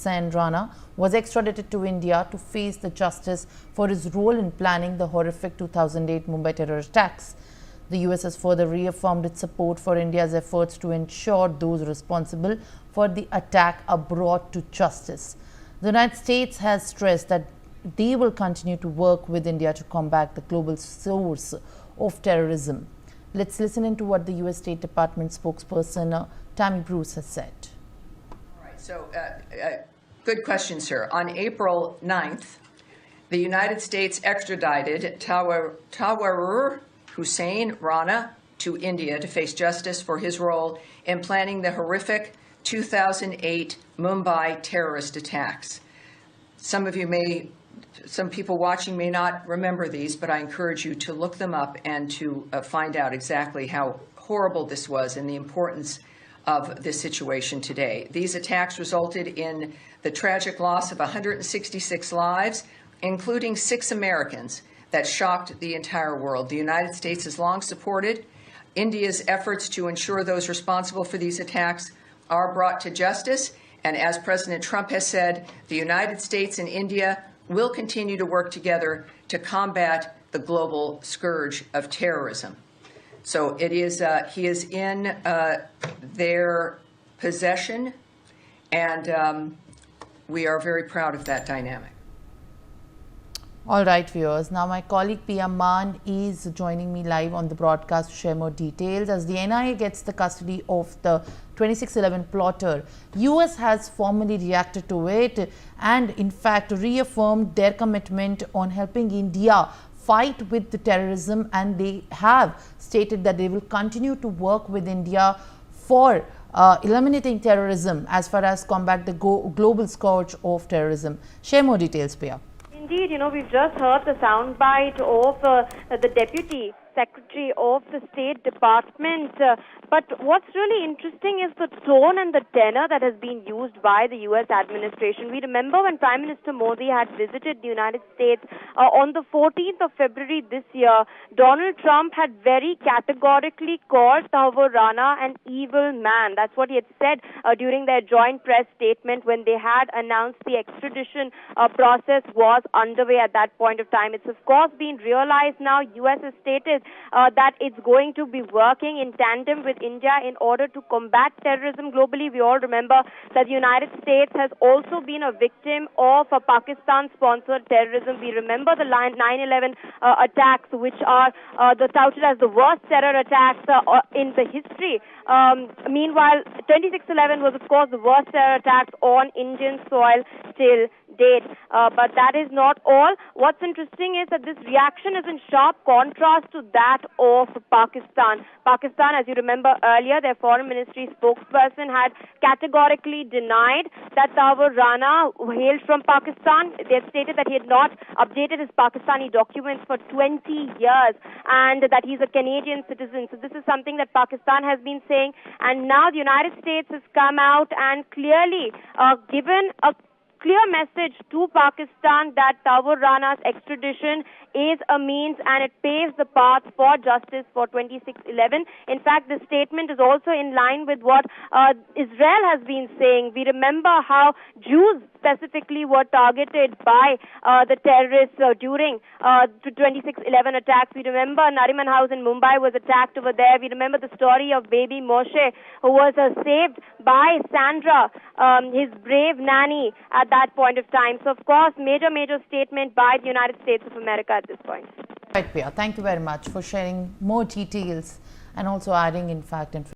Tahawwur Rana was extradited to India to face the justice for his role in planning the horrific 2008 Mumbai terror attacks. The US has further reaffirmed its support for India's efforts to ensure those responsible for the attack are brought to justice. The United States has stressed that they will continue to work with India to combat the global source of terrorism. Let's listen into what the US State Department spokesperson Tammy Bruce has said. All right, so good question, sir. On April 9th, the United States extradited Tahawwur Rana to India to face justice for his role in planning the horrific 2008 Mumbai terrorist attacks. Some people watching may not remember these, but I encourage you to look them up and to find out exactly how horrible this was and the importance of this situation today. These attacks resulted in the tragic loss of 166 lives, including 6 Americans, that shocked the entire world. The United States has long supported India's efforts to ensure those responsible for these attacks are brought to justice. And as President Trump has said, the United States and India will continue to work together to combat the global scourge of terrorism. So it is, he is in their possession, and we are very proud of that dynamic. All right, viewers. Now my colleague Pia Maan is joining me live on the broadcast to share more details. As the NIA gets the custody of the 2611 plotter, US has formally reacted to it and in fact reaffirmed their commitment on helping India fight with the terrorism, and they have stated that they will continue to work with India for eliminating terrorism as far as combat the global scourge of terrorism. Share more details, Pia. Indeed, we've just heard the soundbite of the Deputy Secretary of the State Department. But what's really interesting is the tone and the tenor that has been used by the U.S. administration. We remember when Prime Minister Modi had visited the United States on the 14th of February this year, Donald Trump had very categorically called Tahawwur Rana an evil man. That's what he had said during their joint press statement when they had announced the extradition process was underway at that point of time. It's of course been realized now. U.S. has stated that it's going to be working in tandem with India in order to combat terrorism globally. We all remember that the United States has also been a victim of Pakistan-sponsored terrorism. We remember the 9/11 attacks, which are touted as the worst terror attacks in the history. Meanwhile, 2611 was, of course, the worst terror attacks on Indian soil till date. But that is not all. What's interesting is that this reaction is in sharp contrast to that of Pakistan. Pakistan, as you remember earlier, their foreign ministry spokesperson had categorically denied that Tahawwur Rana hailed from Pakistan. They had stated that he had not updated his Pakistani documents for 20 years and that he's a Canadian citizen. So this is something that Pakistan has been saying. And now the United States has come out and clearly given a clear message to Pakistan that Tahawwur Rana's extradition is a means and it paves the path for justice for 2611. In fact, this statement is also in line with what Israel has been saying. We remember how Jews specifically were targeted by the terrorists during the 2611 attacks. We remember Nariman House in Mumbai was attacked over there. We remember the story of baby Moshe, who was saved by Sandra, his brave nanny at that point of time. So, of course, major statement by the United States of America at this point. Right, Pia. Thank you very much for sharing more details and also adding, in fact, information.